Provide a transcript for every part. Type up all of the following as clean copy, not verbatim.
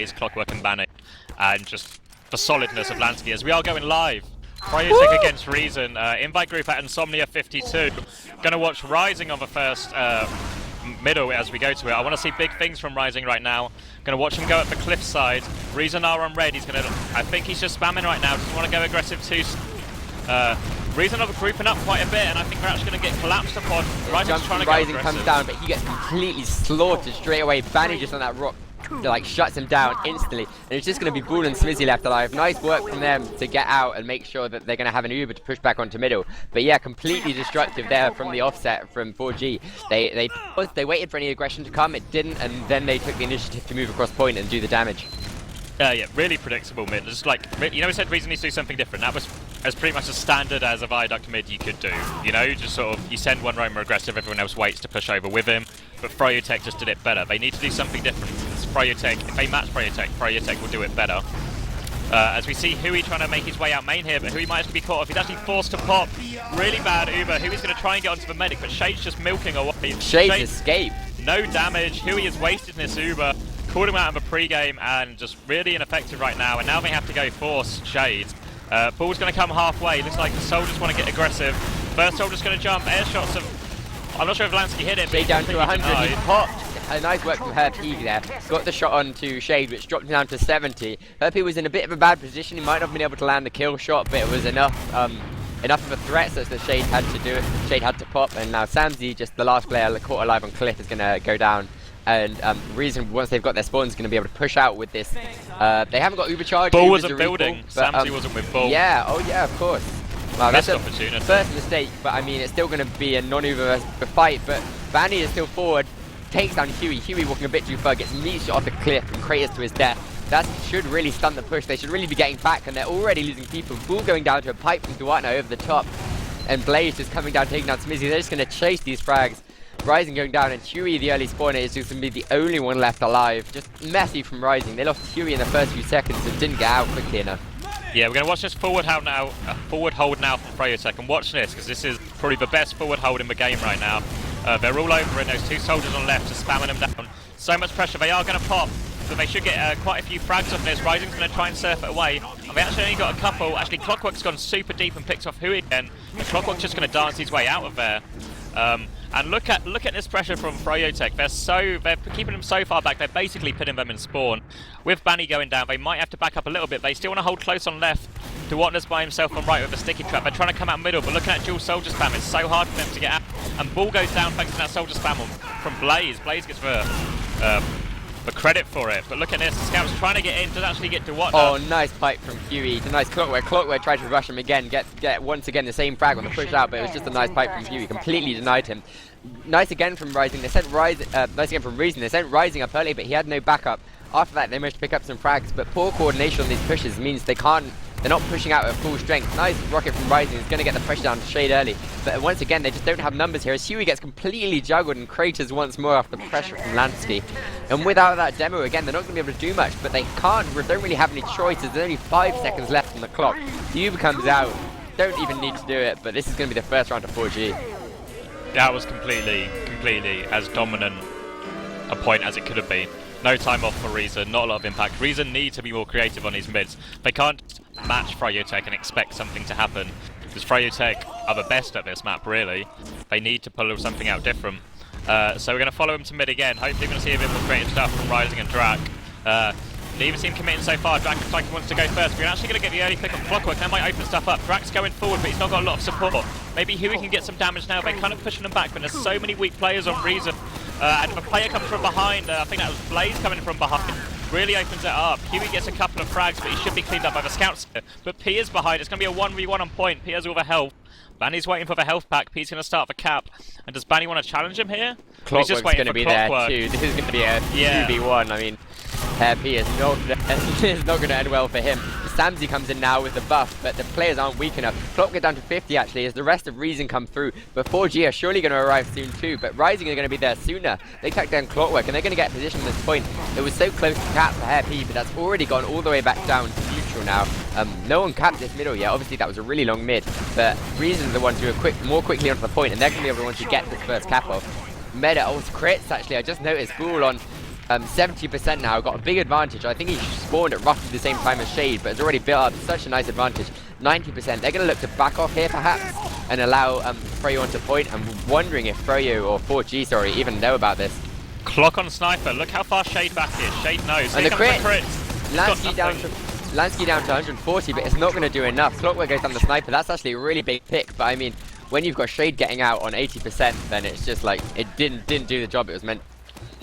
is Clockwork and Banning, and just the solidness of Lansky as we are going live. Fryotech against Reason, invite group at Insomnia52. Gonna watch Rising on the first middle as we go to it. I want to see big things from Rising right now. Gonna watch him go up the cliffside. Reason are on red. He's gonna. I think he's just spamming right now. Doesn't want to go aggressive too. Reason are grouping up quite a bit, and I think we're actually gonna get collapsed upon. Rising's trying to go Rising aggressive. comes down, but he gets completely slaughtered straight away. Banny just on that rock, like shuts him down instantly, and it's just going to be Bull and Smizzy left alive. Nice work from them to get out and make sure that they're going to have an Uber to push back onto middle. But yeah, completely destructive there from the offset from 4G. They waited for any aggression to come, it didn't, and then they took the initiative to move across point and do the damage. Yeah, really predictable mid. Just like, you know, we said Reason needs to do something different. That was as pretty much as standard as a Viaduct mid you could do. You know, just sort of, you send one roamer aggressive, everyone else waits to push over with him. But Fryotech just did it better. They need to do something different. It's Fryotech, if they match Fryotech will do it better. As we see Hui trying to make his way out main here, but Hui might actually be caught off. He's actually forced to pop. Really bad Uber. Hui's going to try and get onto the medic, but Shade's just milking away. Shade's escape. No damage. Hui is wasted in this Uber. Called him out of the pre-game and just really ineffective right now, and now they have to go force Shade. Bull's going to come halfway. Looks like the soldiers want to get aggressive. First soldier's going to jump. Air shots of... I'm not sure if Lansky hit it. Shade down to 100. He popped. A nice work from Herpy there. Got the shot onto Shade, which dropped him down to 70. Herpy was in a bit of a bad position. He might not have been able to land the kill shot, but it was enough of a threat such that Shade had to do it. Shade had to pop, and now Samsy, just the last player caught alive on Cliff, is going to go down. And Reason, once they've got their spawns, is going to be able to push out with this. They haven't got Ubercharge. Bull wasn't building. Samsy wasn't with Bull. Yeah, oh yeah, of course. Wow, that's a opportunity. First mistake, but I mean, it's still going to be a non-Uber fight. But Vanny is still forward, takes down Huey. Huey walking a bit too far, gets meat shot off the cliff and Kratos to his death. That should really stunt the push. They should really be getting back, and they're already losing people. Bull going down to a pipe from Duatna over the top, and Blaze just coming down, taking down Smizzy. They're just going to chase these frags. Rising going down, and Huey, the early spawner, is just going to be the only one left alive. Just messy from Rising. They lost Huey in the first few seconds and didn't get out quickly enough. Yeah, we're going to watch this forward hold now from Fryotech, and watch this, because this is probably the best forward hold in the game right now. They're all over it, those two soldiers on left are spamming them down. So much pressure, they are going to pop, so they should get quite a few frags off this. Rising's going to try and surf it away, and they actually only got a couple. Actually, Clockwork's gone super deep and picked off Hui again, and Clockwork's just going to dance his way out of there. And look at this pressure from Fryotech. They're keeping them so far back. They're basically putting them in spawn. With Banny going down, they might have to back up a little bit. They still want to hold close on left. Duatna's by himself on right with a sticky trap. They're trying to come out middle, but looking at dual soldier spam, it's so hard for them to get out. And Bull goes down thanks to that soldier spam from Blaze. Blaze gets the credit for it. But look at this. The scout's trying to get in, does actually get Duatna. Oh, nice pipe from Huey. It's a nice Clockwork. Clockwork tried to rush him again, get once again the same frag on the push out, but it was just a nice pipe from Huey. Completely denied him. Nice again from Rising. They sent nice again from Reason. They sent Rising up early, but he had no backup. After that, they managed to pick up some frags, but poor coordination on these pushes means they're not pushing out at full strength. Nice rocket from Rising. He's going to get the pressure down to Shade early, but once again, they just don't have numbers here as Huey gets completely juggled and Kratos once more off the pressure from Lansky. And without that demo, again, they're not going to be able to do much, but they don't really have any choices. There's only 5 seconds left on the clock. The Uber comes out. Don't even need to do it, but this is going to be the first round of 4G. That was completely as dominant a point as it could have been. No time off for Reason, not a lot of impact. Reason need to be more creative on these mids. They can't match Fryotech and expect something to happen, because Fryotech are the best at this map, really. They need to pull something out different. So we're going to follow him to mid again. Hopefully we're going to see a bit more creative stuff from Rising and Drac. Neither team committing so far. Drac looks like he wants to go first. We're actually going to get the early pick on Clockwork. That might open stuff up. Drac's going forward, but he's not got a lot of support. Maybe Huey can get some damage now. They're kind of pushing them back, but there's so many weak players on Reason. And if a player comes from behind, I think that was Blaze coming from behind, really opens it up. Huey gets a couple of frags, but he should be cleaned up by the scouts here. But P is behind. It's going to be a 1v1 on point. P has all the health. Banny's waiting for the health pack. P's going to start the cap. And does Banny want to challenge him here? Clockwork's going to be there too. This is going to be a 2v1. I mean, P is not going to end well for him. Samsy comes in now with the buff, but the players aren't weak enough. Clock get down to 50 actually as the rest of Reason come through. But 4G are surely going to arrive soon too, but Rising are going to be there sooner. They tuck down Clockwork and they're going to get position at this point. It was so close to cap for Hairp, but that's already gone all the way back down to neutral now. No one capped this middle yet. Obviously that was a really long mid, but Reason are the ones who are more quickly onto the point, and they're going to be the ones who get this first cap off. Meta also crits actually. I just noticed Bull on 70% now, got a big advantage. I think he spawned at roughly the same time as Shade, but has already built up such a nice advantage. 90%. They're going to look to back off here, perhaps, and allow Froyo onto point. I'm wondering if Froyo or 4G, sorry, even know about this. Clock on Sniper. Look how far Shade back is. Shade knows. And Here the comes crit. Lansky Lansky down to 140, but it's not going to do enough. Clockwork goes down the Sniper. That's actually a really big pick, but I mean, when you've got Shade getting out on 80%, then it's just like, it didn't do the job it was meant.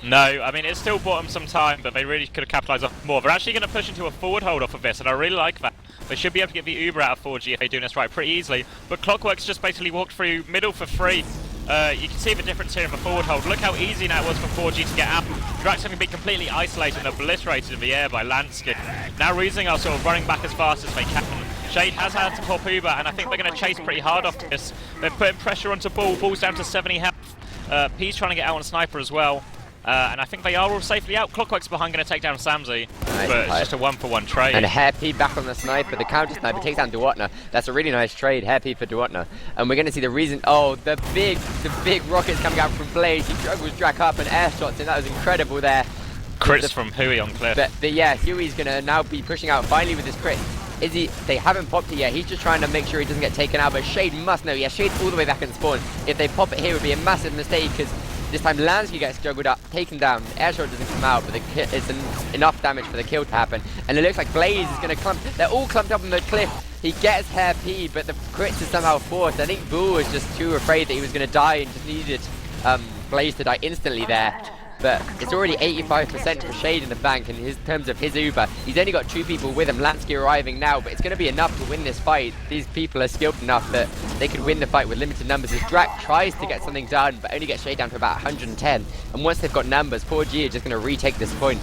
No, I mean, it still bought them some time, but they really could have capitalised off more. They're actually going to push into a forward hold off of this, and I really like that. They should be able to get the Uber out of 4G if they're doing this right pretty easily. But Clockwork's just basically walked through middle for free. You can see the difference here in the forward hold. Look how easy now it was for 4G to get out. Drax having been completely isolated and obliterated in the air by Lansky. Now Riesling are sort of running back as fast as they can. Shade has had to pop Uber, and I think they're going to chase pretty hard off this. They're putting pressure onto Bull. Bull's down to 70 health. P's trying to get out on Sniper as well. And I think they are all safely out. Clockwork's behind, going to take down Samzy, but it's just a 1-for-1 trade. And Hair P back on the Sniper, the counter Sniper takes down Duatna. That's a really nice trade, Hair P for Duatna. And we're going to see the reason. Oh, the big rockets coming out from Blaze. He struggles Drac up and air shots, and that was incredible there. Crits from Hui on Cliff. But yeah, Huey's going to now be pushing out finally with his crit. They haven't popped it yet. He's just trying to make sure he doesn't get taken out. But Shade must know. Yeah, Shade's all the way back in spawn. If they pop it here, it would be a massive mistake because this time Lansky gets juggled up, taken down. The air shot doesn't come out, but it's enough damage for the kill to happen. And it looks like Blaze is going to clump. They're all clumped up on the cliff. He gets Hair P, but the crits is somehow forced. I think Bull was just too afraid that he was going to die and just needed Blaze to die instantly there. But it's already 85% for Shade in the bank in terms of his Uber. He's only got 2 people with him, Lansky arriving now, but it's going to be enough to win this fight. These people are skilled enough that they could win the fight with limited numbers. As Drac tries to get something done, but only gets Shade down to about 110. And once they've got numbers, 4G are just going to retake this point.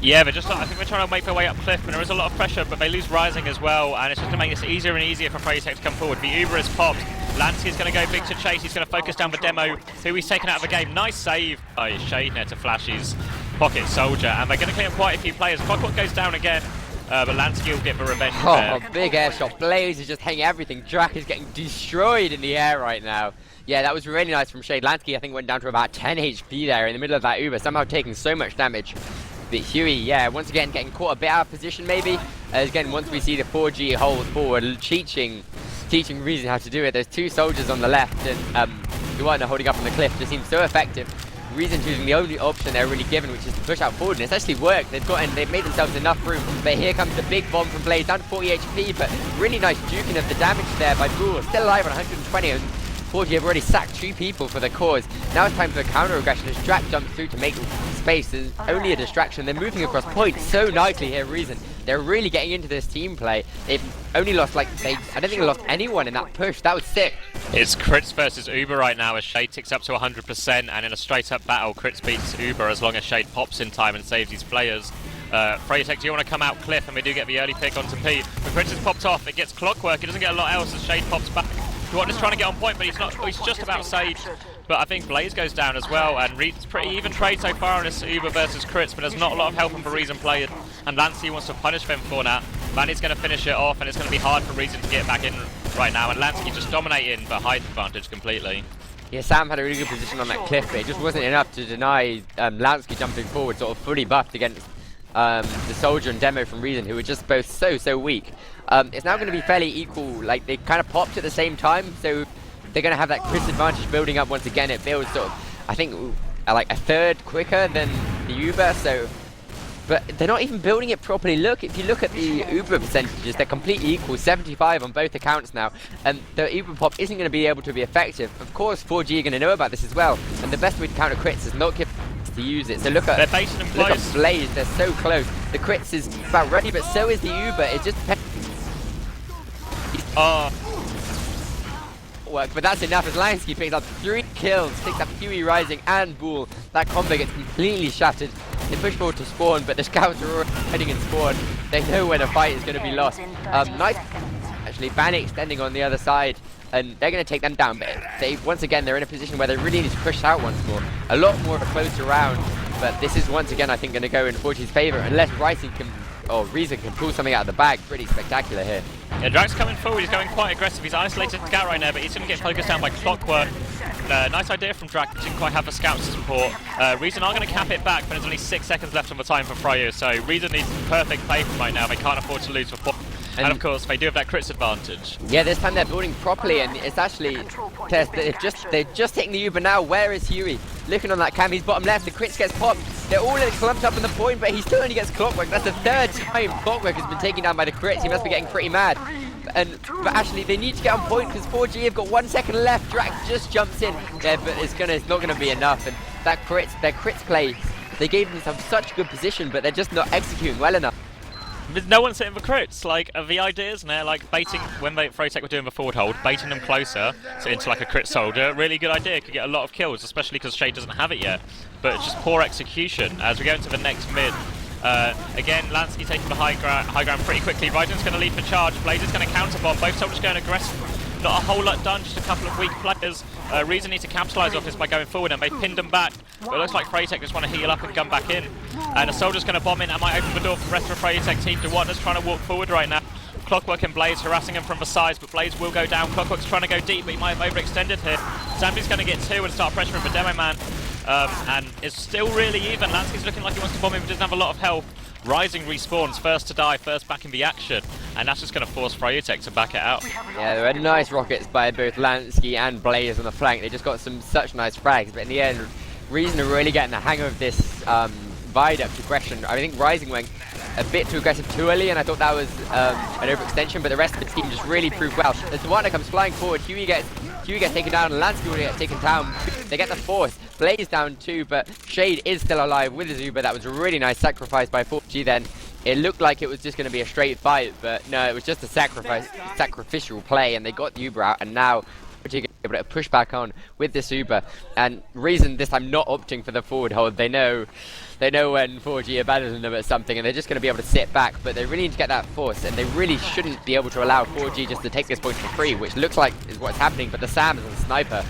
Yeah, I think they're trying to make their way up Cliff, and there is a lot of pressure, but they lose Rising as well, and it's just going to make this easier and easier for Freytech to come forward. The Uber is popped. Lansky's going to go big to chase. He's going to focus down the demo, who he's taken out of the game. Nice save by Shade there to flash his pocket soldier, and they're going to clear quite a few players. Clockwork goes down again, but Lansky will get the revenge there. Big air shot. Blaze is just hanging everything. Drac is getting destroyed in the air right now. Yeah, that was really nice from Shade. Lansky, I think, went down to about 10 HP there in the middle of that Uber, somehow taking so much damage. But Huey, yeah, once again getting caught a bit out of position maybe. Again, once we see the 4G hold forward, teaching Reason how to do it. There's 2 soldiers on the left, and Duatna holding up on the cliff just seems so effective. Reason choosing the only option they're really given, which is to push out forward, and it's actually worked. They've made themselves enough room. But here comes the big bomb from Blaze, down to 40 HP, but really nice juking of the damage there by Bull. Still alive on 120, and 4G have already sacked 2 people for the cause. Now it's time for counter aggression as Drac jumps through to make space. There's only a distraction. They're moving across point so nicely here, Reason. They're really getting into this team play. They've only lost I don't think they lost anyone in that push. That was sick. It's Crits versus Uber right now as Shade ticks up to 100%, and in a straight up battle, Crits beats Uber as long as Shade pops in time and saves his players. Freytech, do you want to come out Cliff? And we do get the early pick onto P. But Crits has popped off. It gets Clockwork. It doesn't get a lot else as Shade pops back. Duatna's trying to get on point, but he's just about saved. But I think Blaze goes down as well, and it's pretty even trade so far on this Uber versus Crits, but there's not a lot of help from the Reason players, and Lansky wants to punish them for that. Manny's going to finish it off, and it's going to be hard for Reason to get back in right now, and Lansky just dominating the height advantage completely. Yeah, Sam had a really good position on that cliff, but it just wasn't enough to deny Lansky jumping forward, sort of fully buffed against the Soldier and Demo from Reason, who were just both so weak. It's now going to be fairly equal, like they kind of popped at the same time, so they're going to have that Chris advantage building up once again. It builds sort of, I think, like a third quicker than the Uber, so... But they're not even building it properly. Look, if you look at the Uber percentages, they're completely equal, 75 on both accounts now. And the Uber pop isn't going to be able to be effective. Of course, 4G are going to know about this as well. And the best way to counter crits is not give to use it. So look at, they're basing them close. Look at Blaze, they're so close. The crits is about ready, but so is the Uber. It just depends. Work, but that's enough as Lansky picks up 3 kills, takes up Huey Rising and Bull. That combo gets completely shattered. They push forward to spawn, but the scouts are already heading in spawn. They know when a fight is going to be lost. Nice, actually, Ban extending on the other side, and they're going to take them down. But once again, they're in a position where they really need to push out once more. A lot more of a closer round, but this is once again, I think, going to go in 4G's favor, unless Rising can, or Reason can pull something out of the bag. Pretty spectacular here. Yeah, Drax coming forward, he's going quite aggressive. He's isolated Scout right now, but he's going to get focused down by Clockwork. Nice idea from Drac, didn't quite have the scouts to support. Reason are going to cap it back, but there's only 6 seconds left on the time for Fryo, so Reason needs perfect play from right now. They can't afford to lose before. And of course, they do have that crits advantage. Yeah, this time they're building properly, and it's actually Test. They're just hitting the Uber now. Where is Huey? Looking on that cam, he's bottom left. The crits gets popped. They're all clumped up in the point, but he still only gets Clockwork. That's the 3rd time Clockwork has been taken down by the crits. He must be getting pretty mad. But actually, they need to get on point because 4G have got 1 second left. Drac just jumps in. Yeah, but it's not gonna be enough. And their crits play, they gave themselves such good position, but they're just not executing well enough. There's no one sitting for crits. Like, the ideas now, like baiting, when Frotech were doing the forward hold, baiting them closer into like a crit soldier, really good idea, could get a lot of kills, especially because Shade doesn't have it yet. But it's just poor execution as we go into the next mid. Again, Lansky taking the high ground pretty quickly. Ryzen's going to lead for charge, Blaze is going to counter bomb, both soldiers going aggressive. Not a whole lot done, just a couple of weak players. Reason needs to capitalise off this by going forward, and they've pinned them back. But it looks like Freytech just want to heal up and gun back in. And a soldier's going to bomb in, that might open the door for the rest of the Freytech team. DeWatner's trying to walk forward right now. Clockwork and Blaze harassing him from the sides, but Blaze will go down. Clockwork's trying to go deep, but he might have overextended here. Zambi's going to get 2 and start pressuring for Demo Man. And it's still really even. Lansky's looking like he wants to bomb him, but doesn't have a lot of health. Rising respawns, first to die, first back in the action, and that's just going to force Fryotek to back it out. Yeah, there were nice rockets by both Lansky and Blaze on the flank. They just got such nice frags, but in the end, Reason are really getting the hang of this viaduct aggression. I think Rising went a bit too aggressive too early, and I thought that was an overextension, but the rest of the team just really proved well. As Tawana comes flying forward, Huey gets taken down, and Lansky will get taken down. They get the force. Blaze down too, but Shade is still alive with his Uber. That was a really nice sacrifice by 4G then. It looked like it was just going to be a straight fight, but no, it was just a sacrificial play, and they got the Uber out, and now 4G able to push back on with this Uber. And Reason this time not opting for the forward hold. They know when 4G abandons them at something, and they're just going to be able to sit back, but they really need to get that force, and they really shouldn't be able to allow 4G just to take this point for free, which looks like is what's happening. But the Sam is a sniper.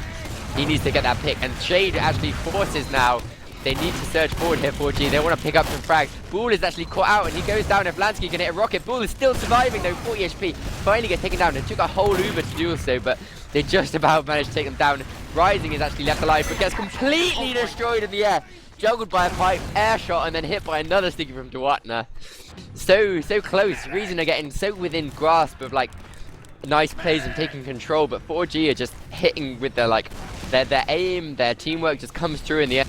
He needs to get that pick, and Shade actually forces now. They need to surge forward here, 4G. They want to pick up some frags. Bull is actually caught out, and he goes down. If Lansky can hit a rocket, Bull is still surviving though, 40 HP. Finally gets taken down. It took a whole Uber to do so, but they just about managed to take them down. Rising is actually left alive, but gets completely destroyed in the air. Juggled by a pipe, air shot, and then hit by another sticky from DeWatner. So close. Reason are getting so within grasp of like nice plays and taking control, but 4G are just hitting with their their aim, their teamwork just comes through in the end.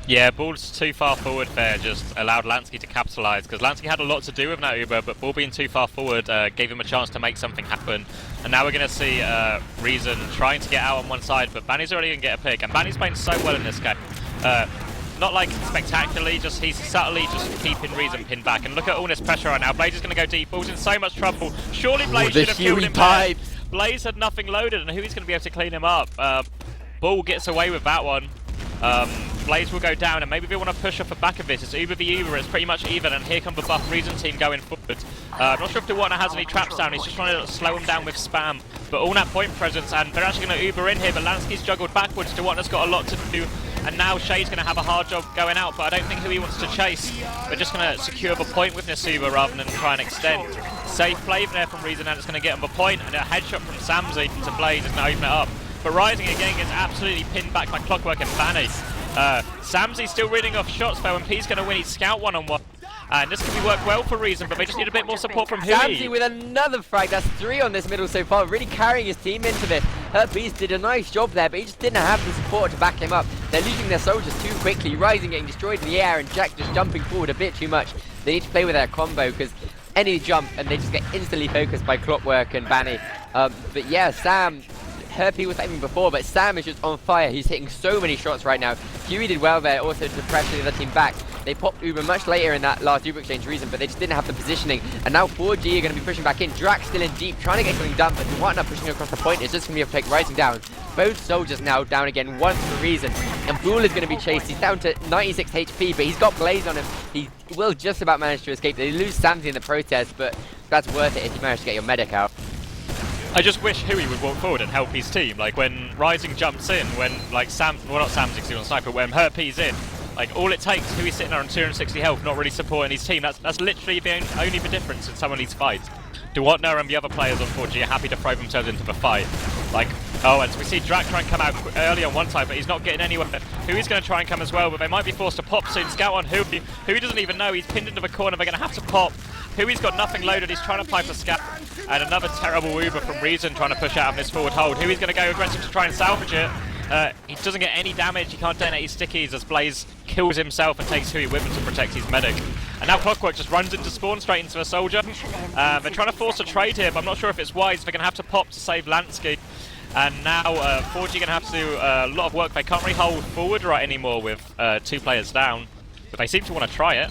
Yeah, Ball's too far forward there just allowed Lansky to capitalise, because Lansky had a lot to do with that Uber, but Ball being too far forward gave him a chance to make something happen. And now we're going to see Reason trying to get out on one side, but Banny's already going to get a pick, and Banny's playing so well in this game. Not like spectacularly, just he's subtly just keeping Reason pinned back. And look at all this pressure right now. Blaze is going to go deep. Ball's in so much trouble. Surely Blaze should have killed him there. Blaze had nothing loaded, and who's going to be able to clean him up? Ball gets away with that one. Blaze will go down, and maybe they want to push off the back of this. It's Uber v Uber, it's pretty much even, and here comes the buff Reason team going forward. I'm not sure if DeWatner has any traps down, he's just trying to slow him down with spam. But all that point presence, and they're actually going to Uber in here, but Lansky's juggled backwards. DeWatner's got a lot to do, and now Shade's going to have a hard job going out, but I don't think who he wants to chase. They're just going to secure the point with this Uber rather than try and extend. Safe play there from Reason, and it's going to get him the point, and a headshot from Samsey to Blaze is going to open it up. But Rising again gets absolutely pinned back by Clockwork and Banny. Samsey's still reading off shots though, and P's going to win his scout one-on-one. And this could be work well for Reason, but they just need a bit more support from Huey. Samsey with another frag. That's 3 on this middle so far, really carrying his team into this. Herpes did a nice job there, but he just didn't have the support to back him up. They're losing their soldiers too quickly. Rising getting destroyed in the air, and Jack just jumping forward a bit too much. They need to play with their combo, because any jump and they just get instantly focused by Clockwork and Banny. But yeah, Herpy was aiming before, but Sam is just on fire. He's hitting so many shots right now. Huey did well there also to pressure the other team back. They popped Uber much later in that last Uber exchange Reason, but they just didn't have the positioning. And now 4G are going to be pushing back in. Drax still in deep, trying to get something done, but DeWatner pushing across the point is just going to be able to take Rising down. Both soldiers now down again once for Reason. And Bull is going to be chased. He's down to 96 HP, but he's got Blaze on him. He will just about manage to escape. They lose Samsey in the protest, but that's worth it if you manage to get your medic out. I just wish Huey would walk forward and help his team. Like when Rising jumps in, when like well not Sam's because he's on sniper, when Herpy's in, like all it takes, Huey's sitting there on 260 health, not really supporting his team. That's literally only the difference in some of these fights. DeWatner and the other players on 4G are happy to throw themselves into the fight. Like, oh, and so we see Drac try and come out early on one side, but he's not getting anywhere. Huey's going to try and come as well, but they might be forced to pop soon. Scout on Huey. Huey doesn't even know. He's pinned into the corner. They're going to have to pop. Huey's got nothing loaded. He's trying to pipe a Scout. And another terrible Uber from Reason trying to push out of this forward hold. Huey's going to go aggressive to try and salvage it. He doesn't get any damage. He can't detonate his stickies as Blaze kills himself and takes Huey with him to protect his medic. And now Clockwork just runs into spawn straight into a soldier. They're trying to force a trade here, but I'm not sure if it's wise. They're going to have to pop to save Lansky. And now 4G going to have to do a lot of work. They can't really hold forward right anymore with 2 players down. But they seem to want to try it.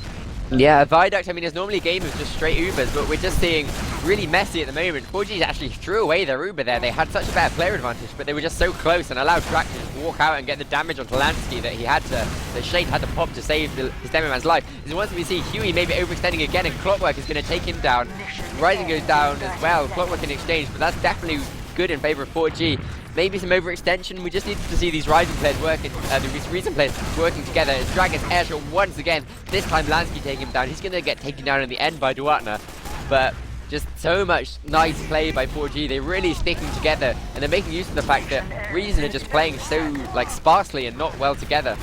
Yeah, Viaduct, I mean, there's normally a game of just straight Ubers, but we're just seeing really messy at the moment. 4G actually threw away their Uber there. They had such a bad player advantage, but they were just so close and allowed Drac to just walk out and get the damage onto Lansky that he had to, that Shade had to pop to save his demo man's life. And once we see Huey maybe overextending again, and Clockwork is going to take him down. Rising goes down as well, Clockwork in exchange, but that's definitely good in favor of 4G. Maybe some overextension. We just need to see these Rising players working, the Reason players working together. As Dragon's airshot once again, this time Lansky taking him down. He's going to get taken down in the end by Duatna. But just so much nice play by 4G. They're really sticking together, and they're making use of the fact that Reason are just playing so like sparsely and not well together.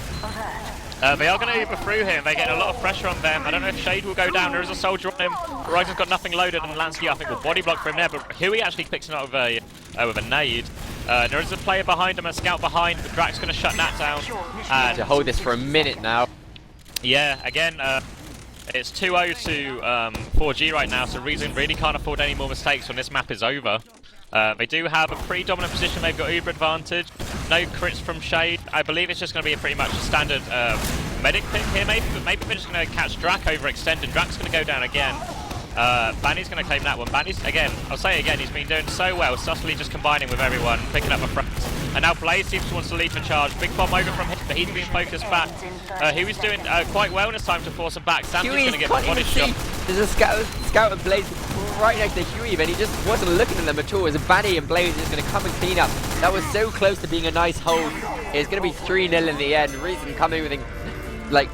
They are going to Uber through here. They're getting a lot of pressure on them. I don't know if Shade will go down. There is a soldier on him. Rising's got nothing loaded, and Lansky, I think, will body block for him there. But Huey actually picks him up with a nade. There is a player behind him, a scout behind, but Drac's going to shut that down. And to hold this for a minute now. Yeah, again, it's 2-0 to 4G right now, so Reason really can't afford any more mistakes when this map is over. They do have a pretty dominant position. They've got Uber advantage. No crits from Shade. I believe it's just going to be pretty much a standard medic pick here, maybe. But maybe they're just going to catch Drac overextended. Drac's going to go down again. Banny's going to claim that one. Banny's, again, I'll say it again, he's been doing so well, subtly just combining with everyone, picking up a front. And now Blaze seems to want to lead the charge. Big bomb over from him, but he's being focused back. Huey's doing quite well, and it's time to force him back. Sam's going to get a body shot. There's a scout and Blaze right next to Huey, but he just wasn't looking at them at all. As Banny and Blaze is going to come and clean up. That was so close to being a nice hold. It's going to be 3-0 in the end. Reason coming within, like,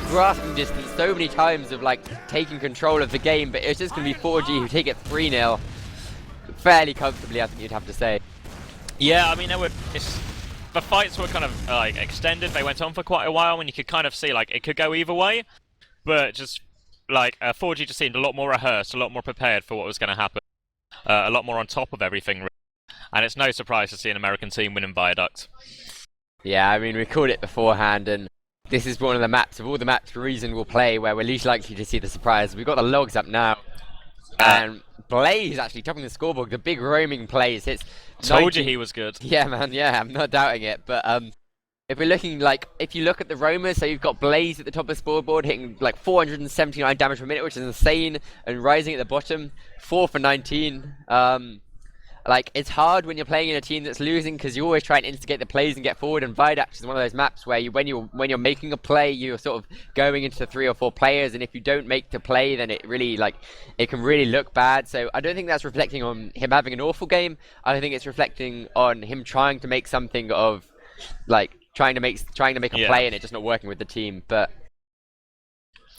grasping distance so many times of like taking control of the game, but it's just going to be 4G who take it 3-0 fairly comfortably, I think you'd have to say. Yeah, I mean, the fights were kind of like extended. They went on for quite a while, and you could kind of see like it could go either way. But just like 4G just seemed a lot more rehearsed, a lot more prepared for what was going to happen, a lot more on top of everything. And it's no surprise to see an American team winning Viaduct. Yeah, I mean, we called it beforehand, and this is one of the maps, of all the maps Reason will play, where we're least likely to see the surprise. We've got the logs up now. And Blaze actually topping the scoreboard, the big roaming plays. Told you he was good. Yeah, man, yeah, I'm not doubting it. But if we're looking like, if you look at the roamers, so you've got Blaze at the top of the scoreboard hitting like 479 damage per minute, which is insane, and Rising at the bottom, 4 for 19. Like, it's hard when you're playing in a team that's losing, because you always try and instigate the plays and get forward, and Viaduct is one of those maps where when you're making a play, you're sort of going into 3 or 4 players, and if you don't make the play, then it really, like, it can really look bad. So I don't think that's reflecting on him having an awful game. I think it's reflecting on him trying to make something of, like, trying to make a play and it just not working with the team. But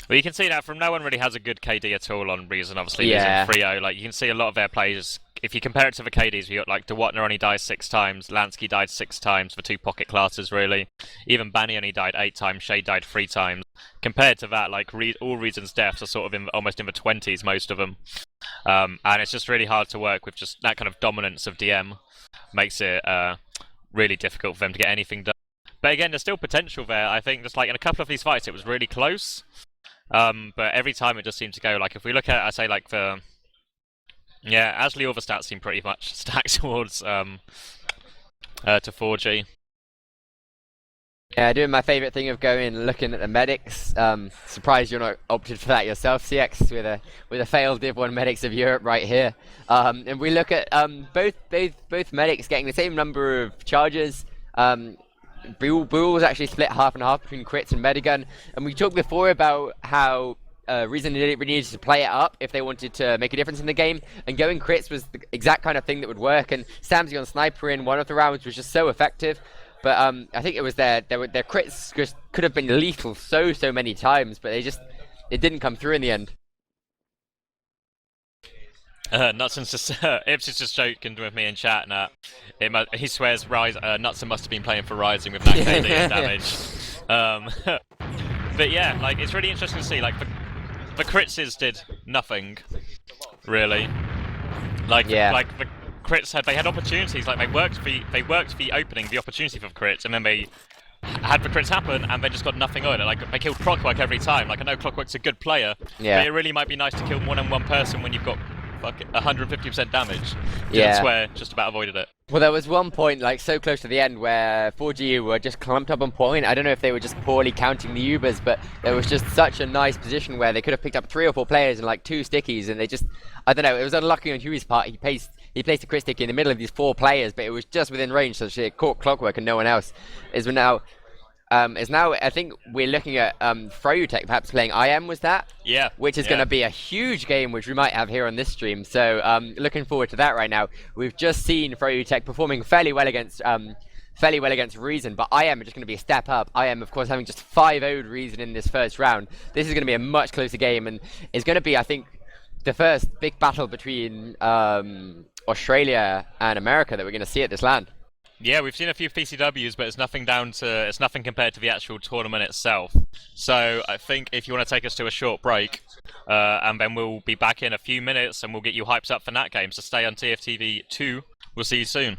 well, you can see that from no one really has a good KD at all on Reason, obviously, losing 3-0. Like, you can see a lot of their players, if you compare it to the KDs, we got like Duatna only died 6 times, Lansky died 6 times for 2 pocket classes, really. Even Banny only died 8 times, Shade died 3 times. Compared to that, like, all Reason's deaths are sort of almost in the 20s, most of them. And it's just really hard to work with just that kind of dominance of DM. Makes it really difficult for them to get anything done. But again, there's still potential there. I think just like in a couple of these fights, it was really close. But every time it just seemed to go, like, if we look at, I say, like, yeah, actually all the stats seem pretty much stacked towards, to 4G. Yeah, doing my favourite thing of going and looking at the medics. Surprised you're not opted for that yourself, CX, with a failed Div 1 medics of Europe right here. And we look at both medics getting the same number of charges. Bull was actually split half and half between crits and Medigun, and we talked before about how Reason really needed to play it up if they wanted to make a difference in the game, and going crits was the exact kind of thing that would work, and Samsy on Sniper in one of the rounds was just so effective. But I think it was their crits just could have been lethal so many times, but it didn't come through in the end. Nutson's just Ips is just joking with me in chat, and he swears Nutson must have been playing for Rising with that KD and damage. But yeah, like it's really interesting to see. Like the Critzes did nothing, really. Like the crits had opportunities. Like they worked the opening, the opportunity for the crits, and then they had the crits happen, and they just got nothing on it. Like they killed Clockwork every time. Like I know Clockwork's a good player, but it really might be nice to kill more than one person when you've got 150% damage. Didn't swear, just about avoided it. Well, there was one point, like, so close to the end where 4GU were just clumped up on point. I don't know if they were just poorly counting the Ubers, but there was just such a nice position where they could have picked up 3 or 4 players and, like, 2 stickies, and they just, I don't know, it was unlucky on Huey's part. He placed a crit sticky in the middle of these 4 players, but it was just within range, so it caught Clockwork and no one else. Is now, I think we're looking at Froyutech perhaps playing IM, was that? Yeah. Which is going to be a huge game, which we might have here on this stream. So looking forward to that right now. We've just seen Froyutech performing fairly well against Reason, but IM are just going to be a step up. IM, of course, having just 5-0'd Reason in this first round. This is going to be a much closer game, and it's going to be, I think, the first big battle between Australia and America that we're going to see at this LAN. Yeah, we've seen a few PCWs, but it's nothing compared to the actual tournament itself. So I think if you want to take us to a short break, and then we'll be back in a few minutes, and we'll get you hyped up for that game. So stay on TFTV 2. We'll see you soon.